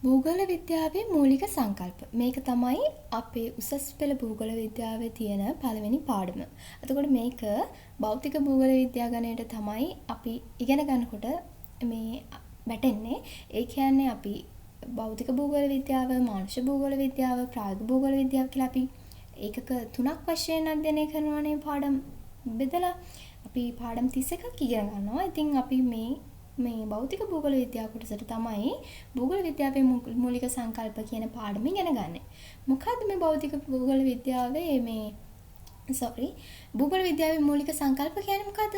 භූගෝල විද්‍යාවේ මූලික සංකල්ප. මේක තමයි අපේ උසස් පෙළ භූගෝල විද්‍යාවේ තියෙන පළවෙනි පාඩම. එතකොට මේක භෞතික භූගෝල විද්‍යා ගණයට තමයි අපි ඉගෙන ගන්නකොට මේ වැටෙන්නේ. ඒ කියන්නේ අපි භෞතික භූගෝල විද්‍යාව, මානුෂ භූගෝල විද්‍යාව, ප්‍රායෝගික භූගෝල විද්‍යාව කියලා අපි ඒකක තුනක් වශයෙන් අධ්‍යයනය කරනවානේ පාඩම් බෙදලා. අපි පාඩම් 31ක් ඉගෙන ගන්නවා. ඉතින් අපි මේ භෞතික භූගෝල විද්‍යාව කොටසට තමයි භූගෝල විද්‍යාවේ මූලික සංකල්ප කියන පාඩම ඉගෙන ගන්න. මොකද්ද මේ භෞතික භූගෝල විද්‍යාවේ භූගෝල විද්‍යාවේ මූලික සංකල්ප කියන්නේ මොකද්ද?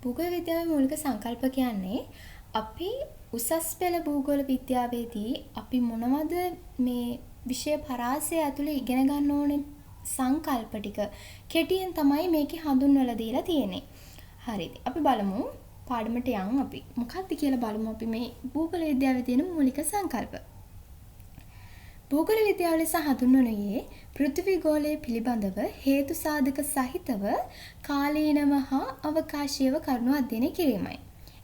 භූගෝල විද්‍යාවේ මූලික සංකල්ප කියන්නේ අපි උසස් පෙළ භූගෝල විද්‍යාවේදී අපි මොනවද මේ විෂය පරාසය ඇතුලේ ඉගෙන ගන්න ඕනේ සංකල්ප ටික කෙටියෙන් තමයි මේකේ හඳුන්වලා දීලා තියෙන්නේ. හරිද? අපි බලමු පාඩමට යන් අපි මොකක්ද කියලා බලමු අපි මේ භූගෝල විද්‍යාවේ තියෙන මූලික සංකල්ප. භූගෝල විද්‍යාව ලෙස හඳුන්වනුයේ පෘථිවි ගෝලය පිළිබඳව හේතු සාධක සහිතව කාලීනව හා අවකාශීයව කරුණු අධ්‍යයනය කිරීමයි.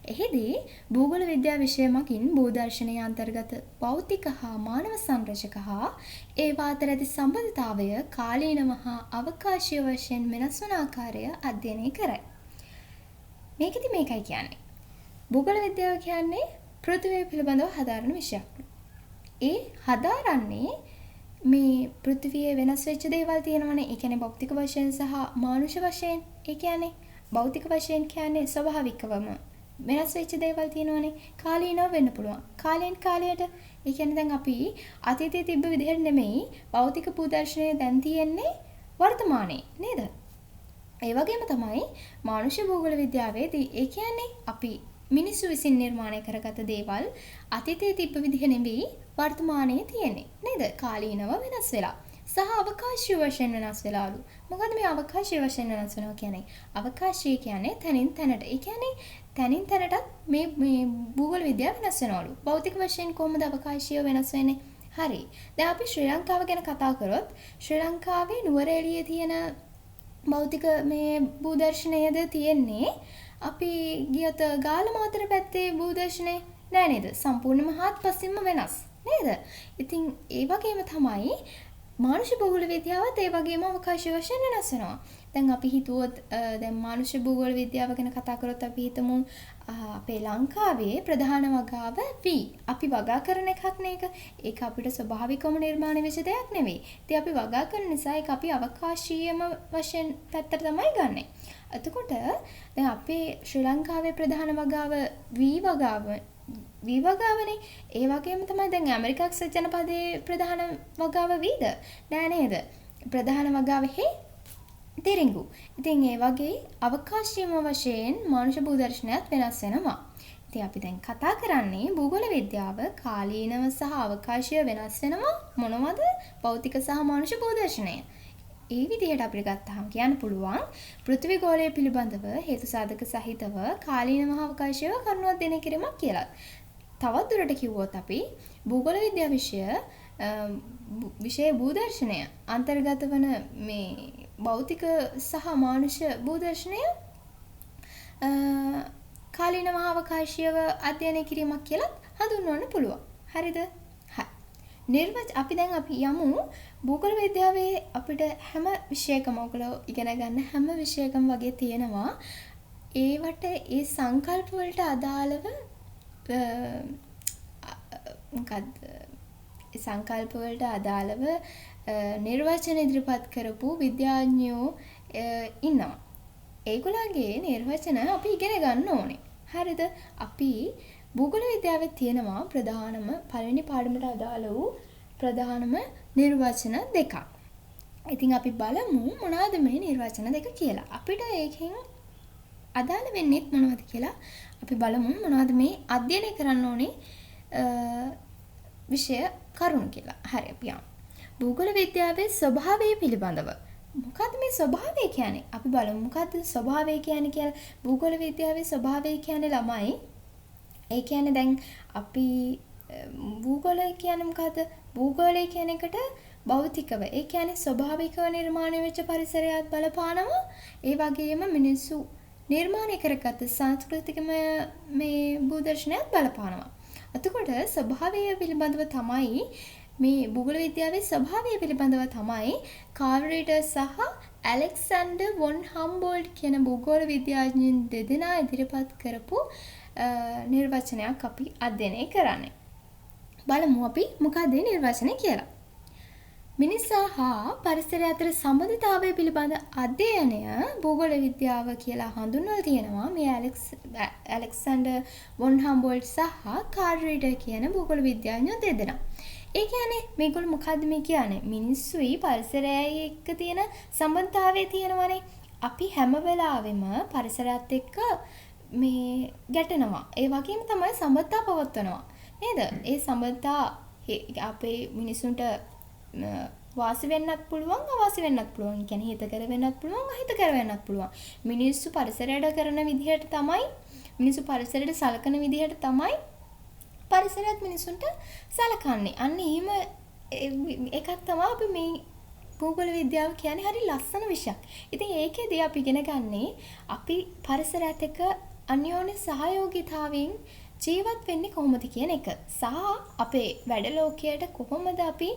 එහිදී භූගෝල විද්‍යා විෂය මගින් භූදර්ශනයේ අන්තර්ගත භෞතික හා මානව සංරචක හා ඒවා අතර ඇති සම්බන්ධතාවය කාලීනව හා අවකාශීය වශයෙන් වෙනස් වන ආකාරය අධ්‍යයනය කරයි. මේකෙදි මේකයි කියන්නේ. භූගෝල විද්‍යාව කියන්නේ පෘථිවිය පිළිබඳව හදාරන විෂයක්. ඒ හදාරන්නේ මේ පෘථිවියේ වෙනස් වෙච්ච දේවල් තියෙනවනේ. ඒ කියන්නේ භෞතික වශයෙන් සහ මානුෂ වශයෙන්. ඒ කියන්නේ භෞතික වශයෙන් කියන්නේ ස්වභාවිකවම වෙනස් වෙච්ච දේවල් තියෙනවනේ. කාලීනව වෙන්න පුළුවන්. කාලෙන් කාලයට ඒ කියන්නේ දැන් අපි අතීතයේ තිබ්බ විදිහට නෙමෙයි භෞතික භූදර්ශනය දැන් තියෙන්නේ වර්තමානයේ නේද? ඒ වගේම තමයි මානුෂ භූගෝල විද්‍යාවේදී ඒ කියන්නේ අපි මිනිස්සු විසින් නිර්මාණය කරගත දේවල් අතීතයේ තිබ්බ විදිහ නෙවෙයි වර්තමානයේ තියෙන්නේ නේද? කාලීනව වෙනස් වෙලා සහ අවකාශීය වශයෙන් වෙනස් වෙලාලු. මොකද මේ අවකාශීය වශයෙන් වෙනස් වෙනවා කියන්නේ? අවකාශය කියන්නේ තනින් තැනට. ඒ කියන්නේ තනින් තැනටත් මේ භූගෝල විද්‍යාව වෙනස් වෙනවලු. භෞතික වශයෙන් කොහොමද අවකාශීය වෙනස් වෙන්නේ? හරි. දැන් අපි ශ්‍රී ලංකාව ගැන කතා කරොත් ශ්‍රී ලංකාවේ නුවරඑළියේ තියෙන භෞතික මේ භූදර්ශනයද තියෙන්නේ අපි ගියොත් ගාලමාතර පැත්තේ භූදර්ශනය නෑ නේද? සම්පූර්ණයෙන්ම හාත්පසින්ම වෙනස් නේද? ඉතින් ඒ වගේම තමයි මානුෂ භූගෝල විද්‍යාවත් ඒ වගේම අවකාශීය වශයෙන් වෙනස් වෙනවා. දැන් අපි හිතුවොත් දැන් මානුෂ භූගෝල විද්‍යාව ගැන කතා කරොත් අපි හිතමු අපේ ලංකාවේ ප්‍රධාන වගාව V. අපි වගා කරන එකක් නේක. ඒක අපිට ස්වභාවිකවම නිර්මාණය වෙච්ච දෙයක් නෙවෙයි. ඉතින් අපි වගා කරන නිසා ඒක අපි අවකාශීයම වශයෙන් පැත්තට තමයි ගන්නෙ. එතකොට දැන් අපේ ශ්‍රී ලංකාවේ ප්‍රධාන වගාව V වගාවනේ. ඒ වගේම තමයි දැන් ඇමරිකා එක්සත් ජනපදයේ ප්‍රධාන වගාව Vද? නෑ නේද? ප්‍රධාන වගාව තිරිඟු. ඉතින් ඒ වගේ අවකාශීයම වශයෙන් මානුෂ භූදර්ශනයත් වෙනස් වෙනවා. ඉතින් අපි දැන් කතා කරන්නේ භූගෝල විද්‍යාව කාලීනව සහ අවකාශීය වෙනස් වෙනවා මොනවද? භෞතික සහ මානුෂ භූදර්ශනය. ඒ විදිහට අපිට ගත්තාම කියන්න පුළුවන් පෘථිවි ගෝලය පිළිබඳව හේතු සාධක සහිතව කාලීනව හා අවකාශීයව කරුණු අධ්‍යයනය කිරීමක් කියලා. තවත් දුරට කිව්වොත් අපි භූගෝල විද්‍යා විෂය භූදර්ශනය අන්තර්ගත වන මේ භෞතික සහ මානුෂ භූදර්ශනය කාලීනව හා අවකාශීයව අධ්‍යයනය කිරීමක් කියලා හඳුන්වන්න පුළුවන්. හරිද? අපි යමු භූගෝල විද්‍යාවේ අපිට හැම විෂයකම ඔයගොල්ලෝ ඉගෙන ගන්න හැම විෂයකම වගේ තියෙනවා ඒවට ඒ සංකල්ප වලට අදාළව සංකල්ප වලට අදාළව නිර්වචන ඉදිරිපත් කරපු විද්‍යාඥයෝ ඉන්නවා. ඒගොල්ලන්ගේ නිර්වචන අපි ඉගෙන ගන්න ඕනේ. හරිද? අපි භූගෝල විද්‍යාවේ තියෙනවා ප්‍රධානම පළවෙනි පාඩමට අදාළ වූ ප්‍රධානම නිර්වචන දෙකක්. ඉතින් අපි බලමු මොනවාද මේ නිර්වචන දෙක කියලා. අපිට ඒකෙන් අදාළ වෙන්නේ මොනවද කියලා අපි බලමු මොනවද මේ අධ්‍යයනය කරන්න ඕනේ විෂය කරුණු කියලා. හරි අපි යමු. භූගෝල විද්‍යාවේ ස්වභාවය පිළිබඳව. මොකද්ද මේ ස්වභාවය කියන්නේ? අපි බලමු මොකද්ද ස්වභාවය කියන්නේ කියලා. භූගෝල විද්‍යාවේ ස්වභාවය කියන්නේ ළමයි. ඒ කියන්නේ දැන් අපි භූගෝලය කියන්නේ මොකද්ද? භූගෝලය කියන එකට භෞතිකව ඒ කියන්නේ ස්වභාවිකව නිර්මාණය වෙච්ච පරිසරයක් බලපානවා. ඒ වගේම මිනිස්සු නිර්මාණය කරගත්ත සංස්කෘතිකම මේ භූදර්ශනයත් බලපානවා. එතකොට ස්වභාවය පිළිබඳව තමයි මේ භූගෝල විද්‍යාවේ ස්වභාවය පිළිබඳව තමයි කාල් රීඩර් සහ ඇලෙක්සැන්ඩර් වොන් හම්බෝල්ට් කියන භූගෝල විද්‍යාඥයන් දෙදෙනා ඉදිරිපත් කරපු නිර්වචනයක් අපි අධ්‍යයනය කරන්නේ. බලමු අපි මොකක්ද නිර්වචනය කියලා. මිනිසා හා පරිසරය අතර සම්බන්ධතාවය පිළිබඳ අධ්‍යයනය භූගෝල විද්‍යාව කියලා හඳුන්වලා තියෙනවා මේ ඇලෙක්සැන්ඩර් වොන් හම්බෝල්ට් සහ කාල් රීඩර් කියන භූගෝල විද්‍යාඥයෝ දෙදෙනා. ඒ කියන්නේ මේගොල්ලෝ මොකද්ද මේ කියන්නේ? මිනිස්සුයි පරිසරයයි එක්ක තියෙන සම්බන්ධතාවය තියෙනවනේ. අපි හැම වෙලාවෙම පරිසරයත් එක්ක මේ ගැටෙනවා. ඒ වගේම තමයි සම්බන්ධතා පවත්වනවා. නේද? ඒ සම්බන්ධතා අපේ මිනිසුන්ට වාසි වෙන්නත් පුළුවන්, අවාසි වෙන්නත් පුළුවන්. කියන්නේ හිතකර වෙන්නත් පුළුවන්, අහිතකර වෙන්නත් පුළුවන්. මිනිස්සු පරිසරයට කරන විදිහට තමයි, මිනිස්සු පරිසරයට සලකන විදිහට තමයි පරිසරයත් මිනිසුන්ට සලකන්නේ. අන්න එහෙම එකක් තමයි අපි මේ භූගෝල විද්‍යාව කියන්නේ හරි ලස්සන විෂයක්. ඉතින් ඒකෙදී අපි ඉගෙන ගන්නේ අපි පරිසරයත් එක්ක අන්‍යෝන්‍ය සහයෝගීතාවයෙන් ජීවත් වෙන්නේ කොහොමද කියන එක. සහ අපේ වැඩ ලෝකයට කොහොමද අපි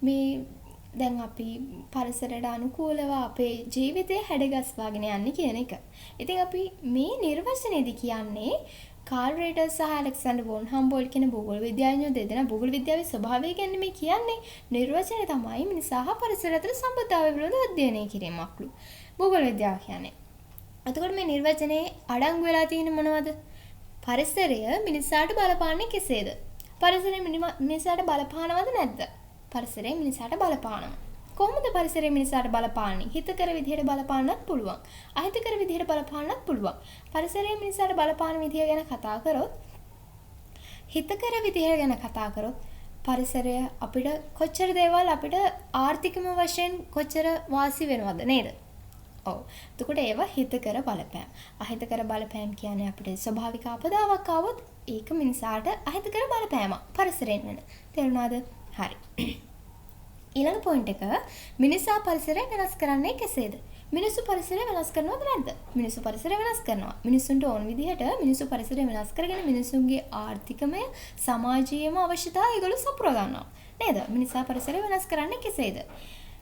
මේ දැන් අපි පරිසරයට අනුකූලව අපේ ජීවිතය හැඩගස්වාගෙන යන්නේ කියන එක. ඉතින් අපි මේ නිර්වචනයේදී කියන්නේ කාල් රීඩර් සහ ඇලෙක්සැන්ඩර් වොන් හම්බෝල්ට් කියන භූගෝල විද්‍යාඥයෝ දෙදෙනා භූගෝල විද්‍යාවේ ස්වභාවය ගැන මේ කියන්නේ. නිර්වචනය තමයි මිනිසා හා පරිසරය අතර සම්බන්ධතාවය පිළිබඳව අධ්‍යයනය කිරීමක්ලු භූගෝල විද්‍යාව කියන්නේ. එතකොට මේ නිර්වචනයේ අඩංගු වෙලා තියෙන මොනවද? පරිසරය මිනිසාට බලපාන්නේ කෙසේද? පරිසරය මිනිසාට බලපානවද නැද්ද? පරිසරය මිනිසාට බලපානවා. කොහොමද පරිසරය මිනිසාට බලපාන්නේ? හිතකර විදිහට බලපාන්නත් පුළුවන්. අහිතකර විදිහට බලපාන්නත් පුළුවන්. පරිසරය මිනිසාට බලපාන විදිහ ගැන කතා කරොත්, හිතකර විදිහ ගැන කතා කරොත්, පරිසරය අපිට කොච්චර දේවල් අපිට ආර්ථිකම වශයෙන් කොච්චර වාසි වෙනවද නේද? ඔව්. එතකොට ඒවා හිතකර බලපෑම්. අහිතකර බලපෑම් කියන්නේ අපිට ස්වභාවික අපදාවක් ආවොත් ඒක මිනිසාට අහිතකර බලපෑමක් පරිසරයෙන් වෙන. තේරුණාද? හරි. ඊළඟ පොයින්ට් එක මිනිසා පරිසරය වෙනස් කරන්නේ කෙසේද? මිනිස්සු පරිසරය වෙනස් කරනවද නැද්ද? මිනිස්සු පරිසරය වෙනස් කරනවා. මිනිස්සුන්ට ඕන විදිහට මිනිස්සු පරිසරය වෙනස් කරගෙන මිනිසුන්ගේ ආර්ථිකමය, සමාජීයම අවශ්‍යතා ඒගොල්ලෝ සපුරා ගන්නවා. නේද? මිනිසා පරිසරය වෙනස් කරන්නේ කෙසේද?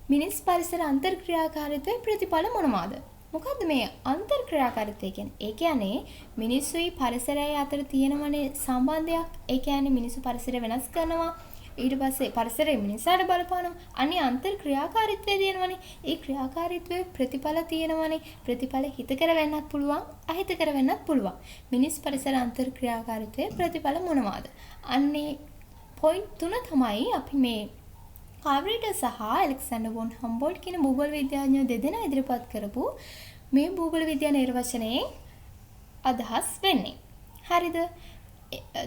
මිනිස් පරිසර අන්තර්ක්‍රියාකාරීත්වයේ ප්‍රතිඵල මොනවාද? මොකද්ද මේ අන්තර්ක්‍රියාකාරීත්වය කියන්නේ? ඒ කියන්නේ මිනිස්සුයි පරිසරයයි අතර තියෙනවනේ සම්බන්ධයක්. ඒ කියන්නේ මිනිස්සු පරිසරය වෙනස් කරනවා. ඊට පස්සේ පරිසරය මිනිසාට බලපානවා. අනේ අන්තර්ක්‍රියාකාරීත්වය තියෙනවනේ. ඒ ක්‍රියාකාරීත්වයේ ප්‍රතිඵල තියෙනවනේ. ප්‍රතිඵල හිතකර වෙන්නත් පුළුවන්, අහිතකර වෙන්නත් පුළුවන්. මිනිස් පරිසර අන්තර්ක්‍රියාකාරීත්වයේ ප්‍රතිඵල මොනවාද? අන්නේ පොයින්ට් තුන තමයි අපි මේ කාල් රීඩර් සහ ඇලෙක්සැන්ඩර් වොන් හම්බෝල්ට් කියන භූගෝල විද්‍යාඥයෝ දෙදෙනා ඉදිරිපත් කරපු මේ භූගෝල විද්‍යා නිර්වචනයේ අදහස් වෙන්නේ. හරිද?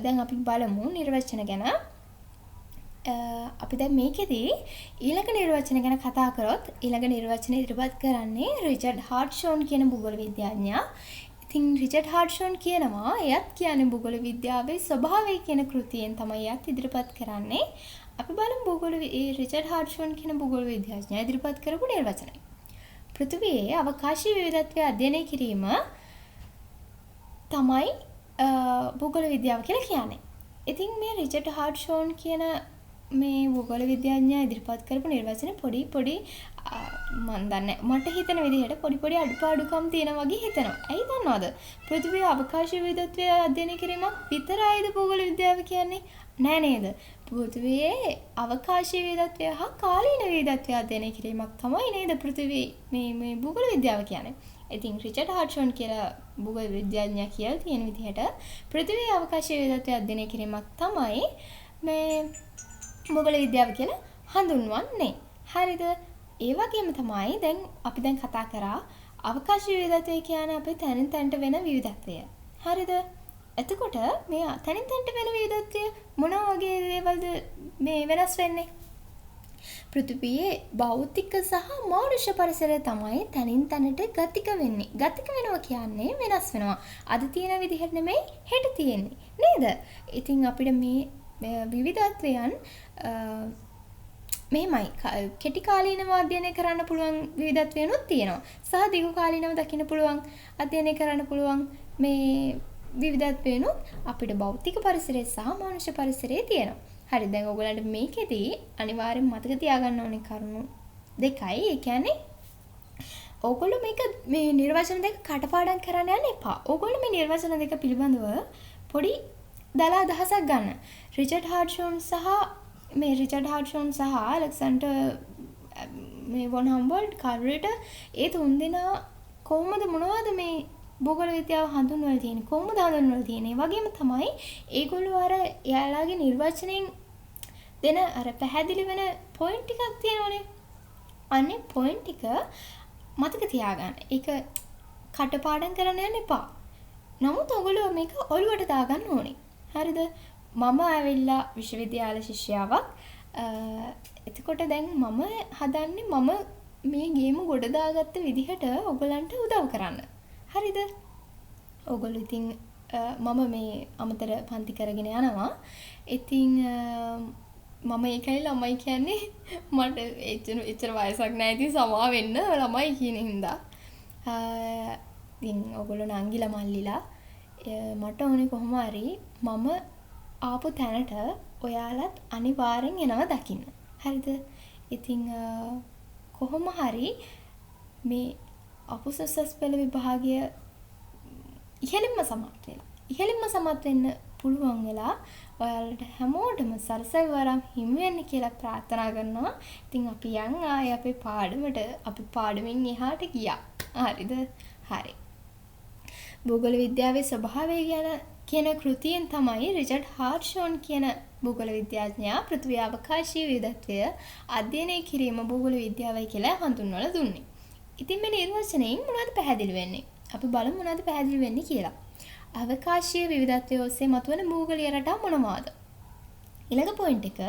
දැන් අපි බලමු නිර්වචන ගැන. අපි දැන් මේකෙදී ඊළඟ නිර්වචන ගැන කතා කරොත් ඊළඟ නිර්වචන ඉදිරිපත් කරන්නේ රිචඩ් හාඩ්ෂෝන් කියන භූගෝල විද්‍යාඥයා. ඉතින් රිචඩ් හාඩ්ෂෝන් කියනවා එයත් කියන්නේ භූගෝල විද්‍යාවේ ස්වභාවය කියන කෘතියෙන් තමයි එයත් ඉදිරිපත් කරන්නේ. අපි බලමු රිචඩ් හාඩ්ෂෝන් කියන භූගෝල විද්‍යාඥයා ඉදිරිපත් කරපු නිර්වචනය. පෘථිවියේ අවකාශීය විවිධත්වය අධ්‍යයනය කිරීම තමයි භූගෝල විද්‍යාව කියලා කියන්නේ. ඉතින් මේ රිචඩ් හාඩ්ෂෝන් කියන මේ භූගෝල විද්‍යාඥයා ඉදිරිපත් කරපු නිර්වචන පොඩි මම දන්නේ මට හිතන විදිහට පොඩි අඩුපාඩුකම් තියෙනවා වගේ හිතෙනවා. ඇයි දන්නවද? පෘථිවියේ අවකාශීය විවිධත්වය අධ්‍යයනය කිරීමක් විතරයිද භූගෝල විද්‍යාව කියන්නේ? නෑ නේද? පෘථිවියේ අවකාශීය විවිධත්වය හා කාලීන විවිධත්වය අධ්‍යයනය කිරීමක් තමයි නේද පෘථිවියේ මේ භූගෝල විද්‍යාව කියන්නේ. ඉතින් රිචඩ් හාඩ්ෂෝන් කියලා භූගෝල විද්‍යාඥයා කියලා තියෙන විදිහට පෘථිවියේ අවකාශීය විවිධත්වය අධ්‍යයනය කිරීමක් තමයි මේ භූගෝල විද්‍යාව කියලා හඳුන්වන්නේ. හරිද? ඒ වගේම තමයි දැන් අපි කතා කරා අවකාශීය විවිධත්වය කියන්නේ අපේ තැනින් තැනට වෙන විවිධත්වය. හරිද? එතකොට මේ තැනින් තැනට වෙන විවිධත්වය මොන වගේ දේවල්ද මේ වෙනස් වෙන්නේ? පෘථිවියේ භෞතික සහ මානුෂ පරිසරය තමයි තැනින් තැනට ගතික වෙන්නේ. ගතික වෙනවා කියන්නේ වෙනස් වෙනවා. අද තියෙන විදිහට නෙමෙයි හෙට තියෙන්නේ. නේද? ඉතින් අපිට මේ විවිධත්වයන් මෙහෙමයි කෙටි කාලීනව අධ්‍යයනය කරන්න පුළුවන් විවිධත්වයන්ුත් තියෙනවා. සහ දීර්ඝ කාලීනව දකින්න පුළුවන් අධ්‍යයනය කරන්න පුළුවන් මේ විවිධත්වයනුත් අපිට භෞතික පරිසරය සහ මානුෂ පරිසරය තියෙනවා. හරි, දැන් ඔයගලන්ට මේකෙදී අනිවාර්යෙන් මතක තියාගන්න ඕනේ කරුණු දෙකයි. ඒ කියන්නේ ඕගොල්ලෝ මේක මේ නිර්වචන දෙක කටපාඩම් කරන්න යන්න එපා. ඕගොල්ලෝ මේ නිර්වචන දෙක පිළිබඳව පොඩි දල අදහසක් ගන්න. රිචඩ් හාඩ්සන් සහ ඇලෙක්සැන්ඩර් මේ වොන් හම්බෝල්ට් කාර්ලට ඒ තුන්දෙනා කොහොමද මොනවද මේ භූගෝල විද්‍යාව හඳුන්වලා තියෙන්නේ, කොහොමද හඳුන්වලා තියෙන්නේ? වගේම තමයි ඒගොල්ලෝ අර එයාලාගේ නිර්වචනයෙන් දෙන අර පැහැදිලි වෙන පොයින්ට් ටිකක් තියෙනවනේ. අනේ පොයින්ට් ටික මතක තියාගන්න. ඒක කටපාඩම් කරන්න යන්න එපා. නමුත් ඔයගොල්ලෝ මේක ඔළුවට දාගන්න ඕනේ. හරිද? මම ඇවිල්ලා විශ්වවිද්‍යාල ශිෂ්‍යාවක්. එතකොට දැන් මම හදන්නේ මම මේ ගේම ගොඩ දාගත්ත විදිහට ඔයගලන්ට උදව් කරන්න. හරිද? ඔයගොල්ලෝ ඉතින් මම මේ අමතර පන්ති කරගෙන යනවා. ඉතින් මම ඒකයි ළමයි කියන්නේ මට එච්චර වයසක් නැහැ. ඉතින් සමා වෙන්න ළමයි කියන හින්දා. ඉතින් ඔයගොල්ලෝ නංගිලා මල්ලිලා මට ඕනේ කොහොම හරි මම ආපු තැනට ඔයාලත් අනිවාර්යෙන් එනවා දකින්න. හරිද? ඉතින් කොහොම හරි මේ අපුසස් පෙළ විභාගය ඉහළින්ම සමත් වෙන්න පුළුවන් වෙලා ඔයාලට හැමෝටම සරසවි වරම් හිමි වෙන්න කියලා ප්‍රාර්ථනා කරනවා. ඉතින් අපි යන් ආයේ අපේ පාඩමට අපි පාඩමින් එහාට ගියා. හරිද? හරි. භූගෝල විද්‍යාවේ ස්වභාවය ගැන කියන කෘතියෙන් තමයි රිචඩ් හාඩ්සන් කියන භූගෝල විද්‍යාඥයා පෘථිවි අවකාශීය විවිධත්වය අධ්‍යයනය කිරීම භූගෝල විද්‍යාවයි කියලා හඳුන්වලා දුන්නේ. ඉතින් මේ නිර්වචනයෙන් මොනවද පැහැදිලි වෙන්නේ? අපි බලමු මොනවද පැහැදිලි වෙන්නේ කියලා. අවකාශීය විවිධත්වය ඔස්සේ මතුවන භූගෝලීය රටා මොනවාද? ඊළඟ පොයින්ට් එක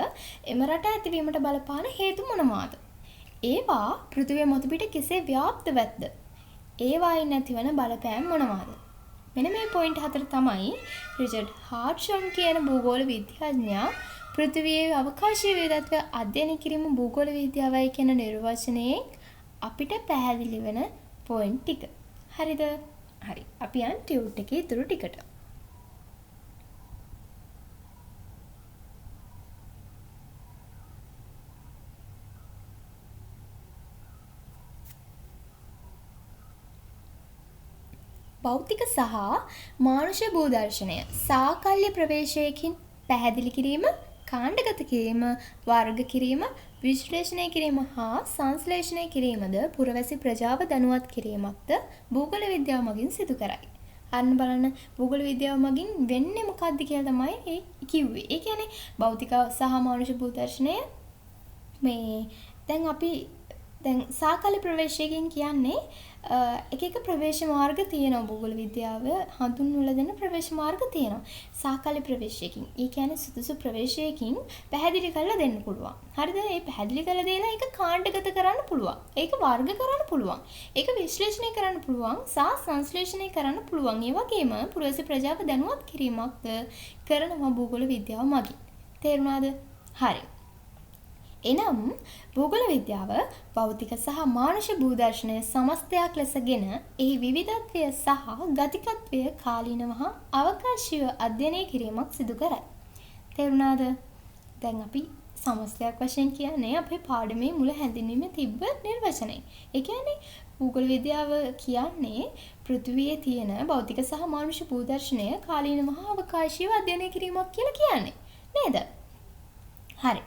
එම රටා ඇතිවීමට බලපාන හේතු මොනවාද? ඒවා පෘථිවිය මතු පිට කෙසේ ව්‍යාප්තවත්ද? ඒවායින් ඇතිවන බලපෑම් මොනවාද? මෙන්න මේ පොයින්ට් හතර තමයි රිචඩ් හාඩ්සන් කියන භූගෝල විද්‍යාඥයා පෘථිවියේ අවකාශීය විවිධත්වය අධ්‍යයනය කිරීම භූගෝල විද්‍යාවයි කියන නිර්වචනයෙන් අපිට පැහැදිලි වෙන පොයින්ට් ටික. හරිද? හරි. අපි යන් ටියුට් එකේ ඉතුරු ටිකට. භෞතික සහ මානුෂ භූදර්ශනය සාකල්‍ය ප්‍රවේශයකින් පැහැදිලි කිරීම, කාණ්ඩගත කිරීම, වර්ග කිරීම, විශ්ලේෂණය කිරීම හා සංශ්ලේෂණය කිරීමද පුරවැසි ප්‍රජාව දැනුවත් කිරීමක්ද භූගෝල විද්‍යාව මගින් සිදු කරයි. අන්න බලන්න භූගෝල විද්‍යාව මගින් වෙන්නේ මොකක්ද කියලා තමයි ඒ කිව්වේ. ඒ කියන්නේ භෞතික සහ මානුෂ භූදර්ශනය මේ දැන් සාකල්‍ය ප්‍රවේශයකින් කියන්නේ එක ප්‍රවේශ මාර්ග තියෙනවා. භූගෝල විද්‍යාව හඳුන්වලා දෙන ප්‍රවේශ මාර්ග තියෙනවා. සාකල්‍ය ප්‍රවේශයකින්. ඒ කියන්නේ සුදුසු ප්‍රවේශයකින් පැහැදිලි කරලා දෙන්න පුළුවන්. හරිද? ඒ පැහැදිලි කරලා දෙලා ඒක කාණ්ඩගත කරන්න පුළුවන්. ඒක වර්ග කරන්න පුළුවන්. ඒක විශ්ලේෂණය කරන්න පුළුවන්. සංශ්ලේෂණය කරන්න පුළුවන්. ඒ වගේම පුරවැසි ප්‍රජාව දැනුවත් කිරීමක්ද කරනවා භූගෝල විද්‍යාව මගින්. තේරුණාද? හරි. එනම් භූගෝල විද්‍යාව භෞතික සහ මානුෂ භූදර්ශනය සමස්තයක් ලෙසගෙන එහි විවිධත්වය සහ ගතිකත්වය කාලීනව හා අවකාශීව අධ්‍යයනය කිරීමක් සිදු කරයි. තේරුණාද? දැන් අපි සමස්තයක් වශයෙන් කියන්නේ අපේ පාඩමේ මුල හැඳින්වීමේ තිබ්බ නිර්වචනය. ඒ කියන්නේ භූගෝල විද්‍යාව කියන්නේ පෘථිවියේ තියෙන භෞතික සහ මානුෂ භූදර්ශනය කාලීනව හා අවකාශීව අධ්‍යයනය කිරීමක් කියලා කියන්නේ. නේද? හරි.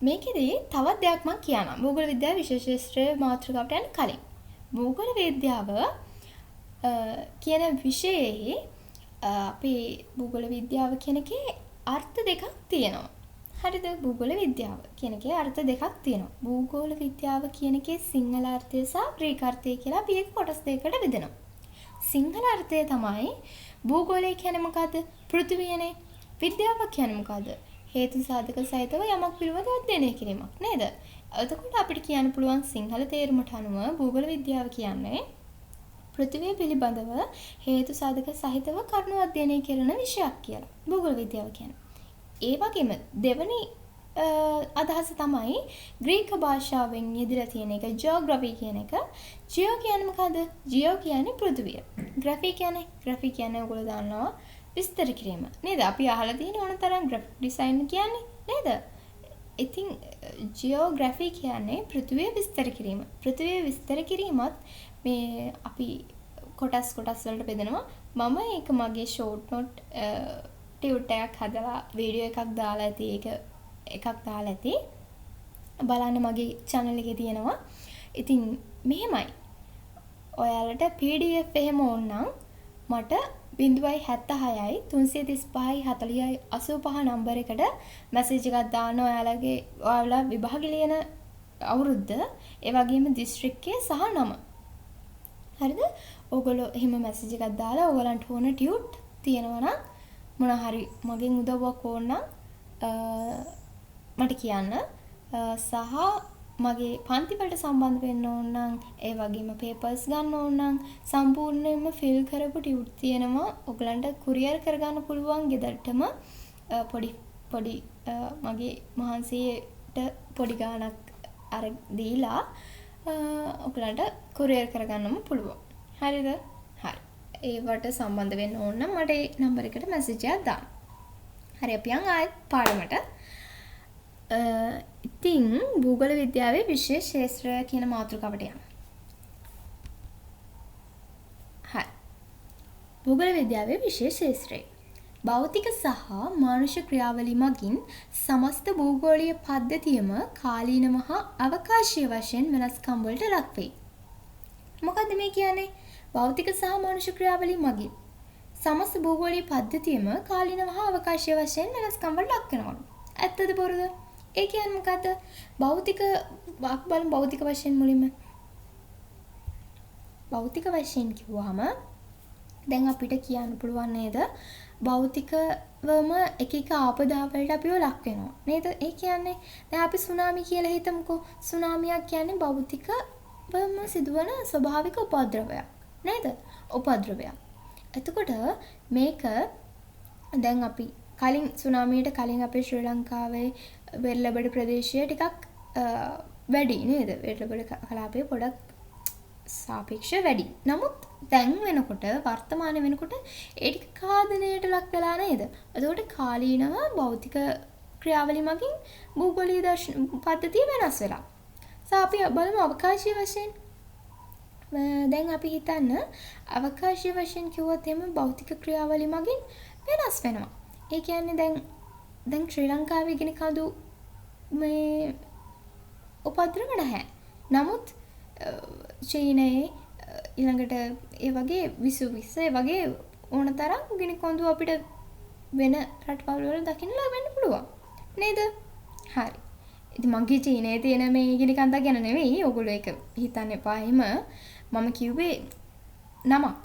මේකෙදී තවත් දෙයක් මම කියන්නම්. භූගෝල විද්‍යාව විශේෂ මාතෘකාවට යන්න කලින්. භූගෝල විද්‍යාව කියන විෂයේ අපි භූගෝල විද්‍යාව කියන එකේ අර්ථ දෙකක් තියෙනවා. හරිද? භූගෝල විද්‍යාව කියන එකේ අර්ථ දෙකක් තියෙනවා. භූගෝල විද්‍යාව කියන එකේ සිංහල අර්ථය සහ ග්‍රීක අර්ථය කියලා අපි ඒක කොටස් දෙකකට බෙදනවා. සිංහල අර්ථය තමයි භූගෝලය කියන්නේ මොකද්ද? පෘථිවියනේ. විද්‍යාව කියන්නේ මොකද්ද? හේතු සාධක සහිතව යමක් පිළිබඳව අධ්‍යයනය කිරීමක් නේද? එතකොට අපිට කියන්න පුළුවන් සිංහල තේරුමට අනුව භූගෝල විද්‍යාව කියන්නේ පෘථිවිය පිළිබඳව හේතු සාධක සහිතව කරුණු අධ්‍යයනය කරන විෂයක් කියලා. භූගෝල විද්‍යාව කියන්නේ. ඒ වගේම දෙවනි අදහස තමයි ග්‍රීක භාෂාවෙන් යෙදලා තියෙන එක ජියෝග්‍රැෆි කියන එක. ජියෝ කියන්නේ මොකද්ද? ජියෝ කියන්නේ පෘථිවිය. ග්‍රැෆි කියන්නේ ඔයගොල්ලෝ දන්නවා විස්තර කිරීම. නේද? අපි අහලා තියෙන ඕන තරම් ග්‍රැෆික් ඩිසයින් කියන්නේ නේද? ඉතින් ජියෝග්‍රැෆි කියන්නේ පෘථිවිය විස්තර කිරීම. පෘථිවිය විස්තර කිරීමත් මේ අපි කොටස් වලට බෙදනවා. මම ඒක මගේ ෂෝට් නෝට් ටියුට් එකක් හදලා වීඩියෝ එකක් දාලා ඇති. එකක් දාලා ඇති. බලන්න මගේ channel එකේ තියෙනවා. ඉතින් මෙහෙමයි. ඔයාලට PDF එහෙම ඕන නම් මට 076යි 335යි 40යි 85 නම්බර එකට මැසේජ් එකක් දාන්න. ඔයාලා විභාග ලියන අවුරුද්ද, ඒ වගේම දිස්ත්‍රික්කය සහ නම. හරිද? ඔයගොල්ලෝ එහෙම මැසේජ් එකක් දාලා ඔයගලන්ට ඕන ටියුට් තියෙනවා නම් මොන හරි මගෙන් උදව්වක් ඕන නම් මට කියන්න. සහ මගේ පන්ති වලට සම්බන්ධ වෙන්න ඕන නම්, ඒ වගේම පේපර්ස් ගන්න ඕන නම් සම්පූර්ණයෙන්ම ෆිල් කරපු ටියුට් තියෙනවා. ඔයගලන්ට කුරියර් කරගන්න පුළුවන් ගෙදරටම. පොඩි මගේ මහන්සියට පොඩි ගාණක් අර දීලා ඔයගලන්ට කුරියර් කරගන්නම පුළුවන්. හරිද? හරි. ඒවට සම්බන්ධ වෙන්න ඕන නම් මට ඒ නම්බර එකට මැසේජ් එකක් දාන්න. හරි, අපි යන් ආයෙත් පාඩමට. ඉතින් භූගෝල විද්‍යාවේ විශේෂ ක්ෂේත්‍රය කියන මාතෘකාවට යන්න. හරි. භූගෝල විද්‍යාවේ විශේෂ ක්ෂේත්‍රය භෞතික සහ මානුෂික ක්‍රියාවලි මගින් සමස්ත භූගෝලීය පද්ධතියම කාලීනව හා අවකාශීය වශයෙන් වෙනස්කම් වලට ලක් වෙයි. මොකද්ද මේ කියන්නේ? භෞතික සහ මානුෂික ක්‍රියාවලි මගින් සමස්ත භූගෝලීය පද්ධතියම කාලීනව හා අවකාශීය වශයෙන් වෙනස්කම් වලට ලක් වෙනවලු. ඇත්තද බොරුද? ඒ කියන්නේ මොකද්ද? භෞතික වශයෙන් මුලින්ම. භෞතික වශයෙන් කිව්වහම දැන් අපිට කියන්න පුළුවන් නේද? භෞතිකවම එක ආපදා වලට අපිව ලක් වෙනවා. නේද? ඒ කියන්නේ දැන් අපි සුනාමි කියලා හිතමුකෝ. සුනාමියක් කියන්නේ භෞතිකවම සිදුවන ස්වභාවික උපද්‍රවයක්. නේද? උපද්‍රවයක්. එතකොට මේක දැන් අපි කලින් සුනාමියට කලින් අපේ ශ්‍රී ලංකාවේ වෙරළබඩ ප්‍රදේශය ටිකක් වැඩි නේද? වෙරළබඩ කලාපය පොඩක් සාපේක්ෂ වැඩි. නමුත් දැන් වෙනකොට වර්තමාන වෙනකොට ඒ ටික ඛාදනයට ලක් වෙලා නේද? එතකොට කාලීනව භෞතික ක්‍රියාවලිය මගින් භූගෝලීය දර්ශන පද්ධතිය වෙනස් වෙලා. අපි බලමු අවකාශීය වශයෙන්. දැන් අපි හිතන්න අවකාශීය වශයෙන් කිව්වොත් එහෙම භෞතික ක්‍රියාවලිය මගින් වෙනස් වෙනවා. ඒ කියන්නේ දැන් ශ්‍රී ලංකාවේ ඉගෙන කඳු මේ උපද්‍රව නැහැ. නමුත් චීනයේ ඊළඟට ඒ වගේ විසුවිස ඒ වගේ ඕන තරම් ගිනි කොඳු අපිට වෙන රටවල් වල දකින්න ලැබෙන්න පුළුවන්. නේද? හරි. ඉතින් මගේ චීනයේ තියෙන මේ ගිනි කන්දක් ගැන නෙවෙයි. ඔයගොල්ලෝ ඒක හිතන්න එපා. මම කිව්වේ නමක්.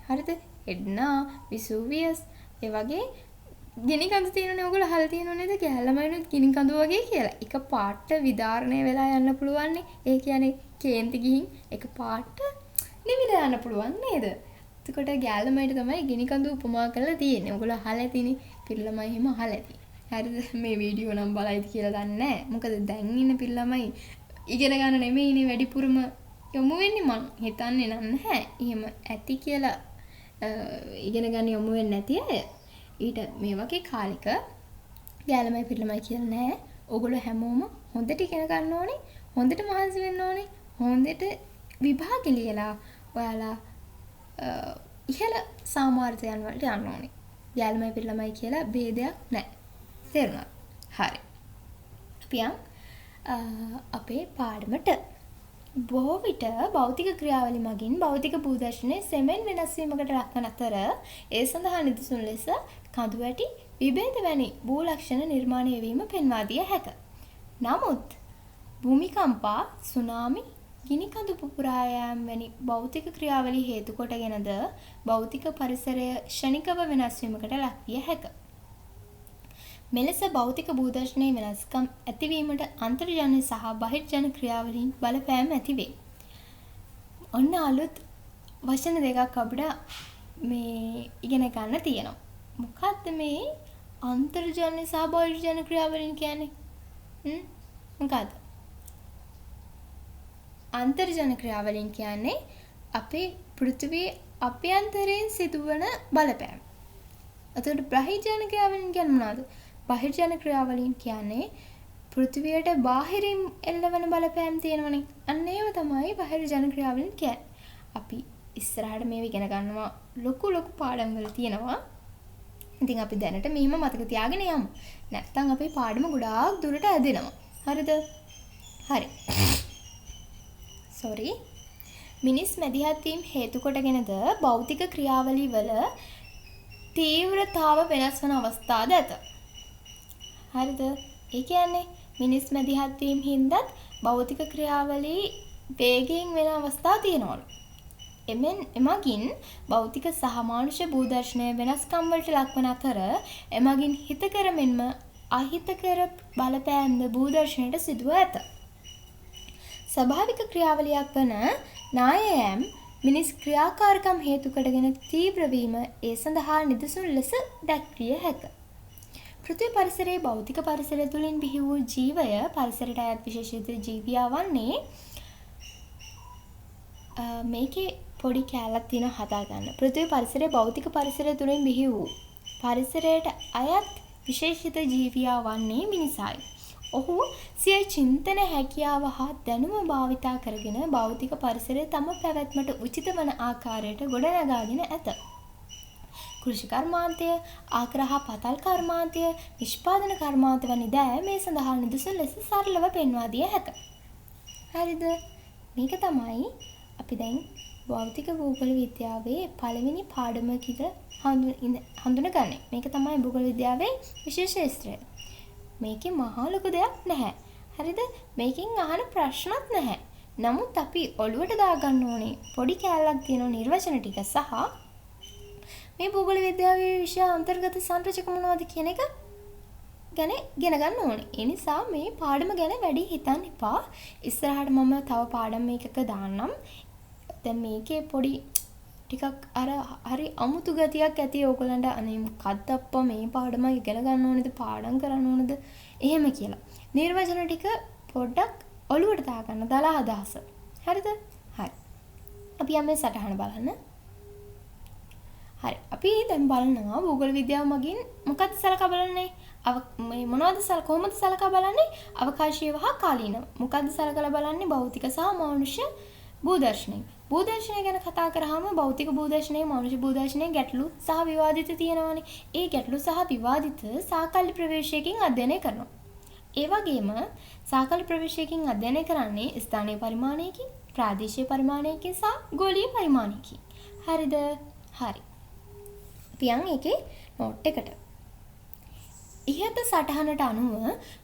හරිද? එඩ්නා, විසුවියස් ඒ වගේ ගිනි කඳු තියෙනනේ. ඔයගොල්ලෝ අහලා තියෙනව නේද? කැලමයිනුත් ගිනි කඳු වගේ කියලා. එක පාට විදාරණය වෙලා යන්න පුළුවන් නේ. ඒ කියන්නේ කේන්ති ගිහින් එක පාට නිවිලා යන්න පුළුවන් නේද? එතකොට ගැලමයිට තමයි ගිනි කඳු උපමා කරලා තියෙන්නේ. ඔයගොල්ලෝ අහලා ඇතිනේ. පිරිළමයි එහෙම අහලා ඇති. හරිද? මේ වීඩියෝ නම් බලයිද කියලා දන්නේ නැහැ. මොකද දැන් ඉන්න පිරිළමයි ඉගෙන ගන්න නෙමෙයිනේ වැඩිපුරම යොමු වෙන්නේ. මං හිතන්නේ නැහැ. එහෙම ඇති කියලා ඉගෙන ගන්න යොමු වෙන්නේ නැති අය. ඊට මේ වගේ කාලික ගැලමයි පිරිළමයි කියලා නැහැ. ඔයගොල්ලෝ හැමෝම හොඳට ඉගෙන ගන්න ඕනේ. හොඳට මහන්සි වෙන්න ඕනේ. හොඳට විභාග ලියලා ඔයාලා ඉහළ සාමාර්ථයන් වලට යන්න ඕනේ. ගැලමයි පිරිළමයි කියලා ભેදයක් නැහැ. තේරුණාද? හරි. අපි අපේ පාඩමට බොහෝ විට භෞතික ක්‍රියාවලිය මගින් භෞතික භූදර්ශනයේ සෙමෙන් වෙනස් වීමකට ලක්වන අතර ඒ සඳහා නිදසුන් ලෙස කඳු වැටි, විභේද වැනි භූ ලක්ෂණ නිර්මාණය වීම පෙන්වා දිය හැක. නමුත් භූමිකම්පා, සුනාමි, ගිනි කඳු පුපුරා යාම වැනි භෞතික ක්‍රියාවලිය හේතු කොටගෙනද භෞතික පරිසරය ක්ෂණිකව වෙනස් වීමකට ලක් විය හැක. මෙලෙස භෞතික භූදර්ශනයේ වෙනස්කම් ඇතිවීමට අන්තර්ජන සහ බහිර්ජන ක්‍රියාවලින් බලපෑම් ඇතිවේ. ඔන්න අලුත් වචන දෙකක් අපිට මේ ඉගෙන ගන්න තියෙනවා. මොකක්ද මේ අන්තර්ජන සහ බහිර්ජන ක්‍රියාවලින් කියන්නේ? මොකද්ද? අන්තර්ජන ක්‍රියාවලින් කියන්නේ අපේ පෘථිවියේ අභ්‍යන්තරයෙන් සිදුවන බලපෑම. එතකොට බහිර්ජන ක්‍රියාවලින් කියන්නේ මොනවද? බහිර්ජන ක්‍රියාවලින් කියන්නේ පෘථිවියට බාහිරින් එල්ලවන බලපෑම් තියෙනවනේ. අන්න ඒව තමයි බහිර්ජන ක්‍රියාවලින් කියන්නේ. අපි ඉස්සරහට මේව ඉගෙන ගන්නවා ලොකු පාඩම් වල තියෙනවා. ඉතින් අපි දැනට මෙහිම මතක තියාගෙන යමු. නැත්තම් අපේ පාඩම ගොඩාක් දුරට ඇදෙනවා. හරිද? හරි. මිනිස් මැදිහත් වීම හේතු කොටගෙනද භෞතික ක්‍රියාවලි වල තීව්‍රතාව වෙනස් වන අවස්ථාද ඇත. හරිද? ඒ කියන්නේ මිනිස් මැදිහත් වීම හින්දාත් භෞතික ක්‍රියාවලි වේගයෙන් වෙන අවස්ථා තියෙනවලු. එමගින් භෞතික සහ මානුෂ භූදර්ශනය වෙනස්කම් වලට ලක්වන අතර එමගින් හිතකර මෙන්ම අහිතකර බලපෑම්ද භූදර්ශනයට සිදුව ඇත. ස්වභාවික ක්‍රියාවලියක් වන නායයම් මිනිස් ක්‍රියාකාරකම් හේතු කොටගෙන තීව්‍ර වීම ඒ සඳහා නිදසුන් ලෙස දැක්විය හැක. පෘථිවි පරිසරයේ භෞතික පරිසරය තුළින් බිහි වූ ජීවය පරිසරයට අයත් විශේෂිත ජීවියා වන්නේ මේකේ පොඩි කැලක් තියෙන හදා ගන්න. පෘථිවි පරිසරයේ භෞතික පරිසරය තුළින් බිහි වූ පරිසරයට අයත් විශේෂිත ජීවියා වන්නේ මිනිසායි. ඔහු සිය චින්තන හැකියාව හා දැනුම භාවිතා කරගෙන භෞතික පරිසරය තම පැවැත්මට උචිත වන ආකාරයට ගොඩනගාගෙන ඇත. කෘෂි කර්මාන්තය, ආග්‍රහ පතල් කර්මාන්තය, නිෂ්පාදන කර්මාන්ත වැනි දෑ මේ සඳහා නිදසුන් ලෙස සරලව පෙන්වා දිය හැක. හරිද? මේක තමයි අපි දැන් භෞතික භූගෝල විද්‍යාවේ පළවෙනි පාඩම කියලා හඳුනගන්නේ. මේක තමයි භූගෝල විද්‍යාවේ විශේෂ ශාස්ත්‍රය. මේකේ මහා ලොකු දෙයක් නැහැ. හරිද? මේකෙන් අහන ප්‍රශ්නත් නැහැ. නමුත් අපි ඔළුවට දාගන්න ඕනේ පොඩි කැලලක් තියෙන නිර්වචන ටික සහ මේ භූගෝල විද්‍යාවේ විෂය අන්තර්ගත සංරචක මොනවද කියන එක ගැන ඉගෙන ගන්න ඕනේ. ඒ නිසා මේ පාඩම ගැන වැඩි හිතන්න එපා. ඉස්සරහට මම තව පාඩම් මේකක දාන්නම්. දැන් මේකේ පොඩි ටිකක් අර හරි අමුතු ගතියක් ඇති ඕගොල්ලන්ට අනේ මොකද්ද අප්පා මේ පාඩම ඉගෙන ගන්න ඕනේද පාඩම් කරන්න ඕනේද එහෙම කියලා. නිර්වචන ටික පොඩ්ඩක් ඔළුවට දාගන්න දාලා අදහස. හරිද? හරි. අපි යන්නේ සටහන බලන්න. හරි. අපි දැන් බලනවා භූගෝල විද්‍යාව මගින් මොකක්ද සලකා බලන්නේ? මේ මොනවද කොහොමද සලකා බලන්නේ? අවකාශීය හා කාලීනව. මොකක්ද සලකලා බලන්නේ? භෞතික සහ මානුෂ භූදර්ශනය. භූදර්ශනය ගැන කතා කරාම භෞතික භූදර්ශනයේ මානුෂ භූදර්ශනයේ ගැටලු සහ විවාදිත තියෙනවානේ. ඒ ගැටලු සහ විවාදිත සාකල්‍ය ප්‍රවේශයකින් අධ්‍යයනය කරනවා. ඒ වගේම සාකල්‍ය ප්‍රවේශයකින් අධ්‍යයනය කරන්නේ ස්ථානීය පරිමාණයකින්, ප්‍රාදේශීය පරිමාණයකින් සහ ගෝලීය පරිමාණයකින්. හරිද? හරි. පියන් එකේ නෝට් එකට. ඉහත සටහනට අනුව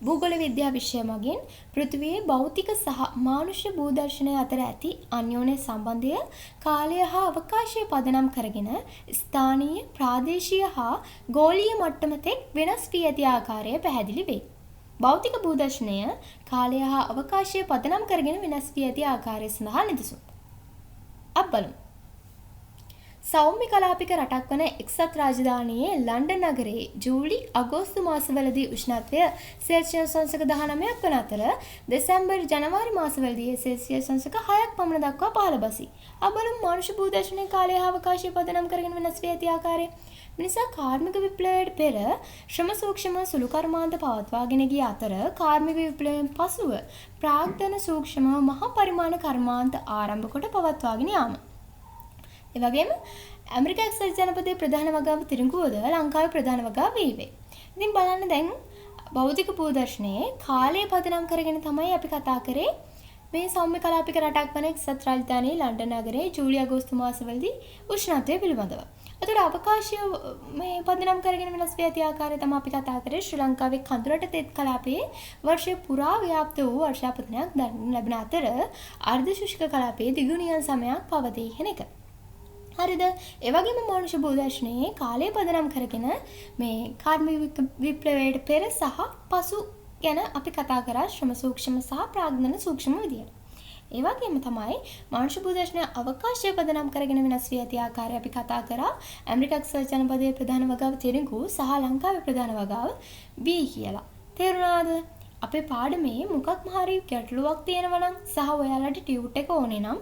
භූගෝල විද්‍යා විෂය මගින් පෘථිවියේ භෞතික සහ මානුෂ භූදර්ශනය අතර ඇති අන්‍යෝන්‍ය සම්බන්ධය කාලය හා අවකාශය පදනම් කරගෙන ස්ථානීය, ප්‍රාදේශීය හා ගෝලීය මට්ටම තෙක් වෙනස් වී ඇති ආකාරය පැහැදිලි වේ. භෞතික භූදර්ශනය කාලය හා අවකාශය පදනම් කරගෙන වෙනස් වී ඇති ආකාරය සඳහා නිදසුන්. අප බලමු. සෞම්‍ය කලාපික රටක් වන එක්සත් රාජධානියේ ලන්ඩන් නගරයේ ජූලි අගෝස්තු මාසවලදී උෂ්ණත්වය සෙල්සියස් අංශක 19ක් වන අතර දෙසැම්බර් ජනවාරි මාසවලදී සෙල්සියස් අංශක 6ක් පමණ දක්වා පහළ බසී. අබලු මානුෂ භූදර්ශනයේ කාලය හා අවකාශය පදනම් කරගෙන වෙනස් වී ඇති ආකාරය. මිනිසා කාර්මික විප්ලවයට පෙර ශ්‍රම සූක්ෂම සුළු කර්මාන්ත පවත්වාගෙන ගිය අතර කාර්මික විප්ලවයෙන් පසුව ප්‍රාග්ධන සූක්ෂම මහ පරිමාණ කර්මාන්ත ආරම්භ කොට පවත්වාගෙන යාම. ඒ වගේම ඇමරිකා එක්සත් ජනපදයේ ප්‍රධාන වගාව තිරිඟුවද ලංකාවේ ප්‍රධාන වගාව වීවේ. ඉතින් බලන්න දැන් භෞතික භූදර්ශනයේ කාලය පදනම් කරගෙන තමයි අපි කතා කරේ මේ සෞම්‍ය කලාපික රටක් වන එක්සත් රාජධානියේ ලන්ඩන් නගරයේ ජූලි අගෝස්තු මාසවලදී උෂ්ණත්වය පිළිබඳව. අතට අවකාශය මේ පදනම් කරගෙන වෙනස් වී ඇති ආකාරය තමයි අපි කතා කරේ ශ්‍රී ලංකාවේ කඳුරට තෙත් කලාපයේ වර්ෂය පුරා ව්‍යාප්ත වූ වර්ෂාපතනයක් දක්නට ලැබෙන අතර අර්ධ ශුෂ්ක කලාපයේ දිගුනියන් සමයක් පවතී කියන එක. හරිද? ඒ වගේම මානුෂ භූදර්ශනයේ කාලය පදනම් කරගෙන මේ කාර්මික විප්ලවයට පෙර සහ පසු ගැන අපි කතා කරා ශ්‍රම සූක්ෂම සහ ප්‍රාග්ධන සූක්ෂම විදියට. ඒ වගේම තමයි මානුෂ භූදර්ශනය අවකාශය පදනම් කරගෙන වෙනස් වී ඇති ආකාරය අපි කතා කරා ඇමරිකා එක්සත් ජනපදයේ ප්‍රධාන වගාව තිරිඟු සහ ලංකාවේ ප්‍රධාන වගාව B කියලා. තේරුණාද? අපේ පාඩමේ මොකක්ම හරි ගැටලුවක් තියෙනවා නම් සහ ඔයාලට ටියුට් එක ඕනේ නම්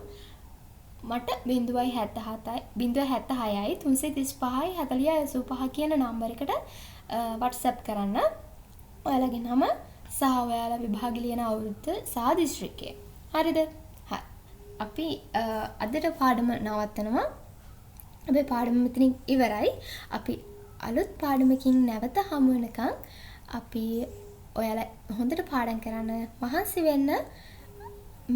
මට 0.77යි 0.76යි 335යි 4085 කියන නම්බර් එකට WhatsApp කරන්න. ඔයාලගේ නම සහ ඔයාලා විභාගෙ ලියන අවුරුද්ද සහ දිස්ත්‍රික්කය. හරිද? හරි. අපි අදට පාඩම නවත්තනවා. අපේ පාඩම මෙතනින් ඉවරයි. අපි අලුත් පාඩමකින් නැවත හමු වෙනකන් අපි ඔයාලා හොඳට පාඩම් කරන්න මහන්සි වෙන්න.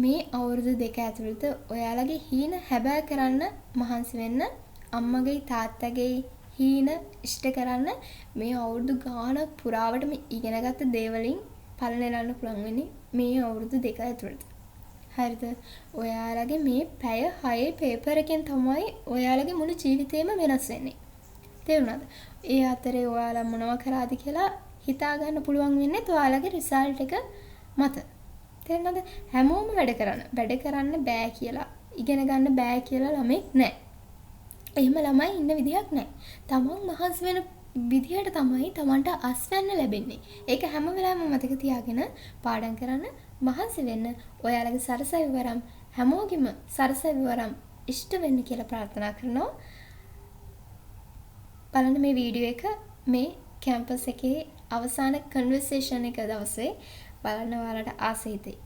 මේ අවුරුදු 2 ඇතුළත ඔයාලගේ හීන හැබෑ කරන්න මහන්සි වෙන්න. අම්මගේ තාත්තගේ හීන ඉෂ්ට කරන්න මේ අවුරුදු ගාණක් පුරාවටම ඉගෙනගත්ත දේවලින් පලන එලන්න පුළුවන් වෙන්නේ මේ අවුරුදු 2 ඇතුළත. හරිද? ඔයාලගේ මේ පැය 6 පේපර් එකෙන් තමයි ඔයාලගේ මුළු ජීවිතේම වෙනස් වෙන්නේ. තේරුණාද? ඒ අතරේ ඔයාලා මොනව කරාද කියලා හිතා ගන්න පුළුවන් වෙන්නේ ඔයාලගේ රිසල්ට් එක මත. තේරුණාද? හැමෝම වැඩ කරන්න බෑ කියලා, ඉගෙන ගන්න බෑ කියලා ළමෙක් නැහැ. එහෙම ළමයි ඉන්න විදිහක් නැහැ. තමන් මහන්සි වෙන විදිහට තමයි තමන්ට අස්වැන්න ලැබෙන්නේ. ඒක හැම වෙලාවෙම මතක තියාගෙන පාඩම් කරන්න මහන්සි වෙන්න. ඔයාලගේ සරසවිවරම් හැමෝගෙම සරසවිවරම් ඉෂ්ට වෙන්න කියලා ප්‍රාර්ථනා කරනවා. බලන්න මේ වීඩියෝ එක මේ කැම්පස් එකේ අවසාන කන්වර්සේෂන් එක දවසේ බලන්න ඔයාලට ආස හිතෙයි.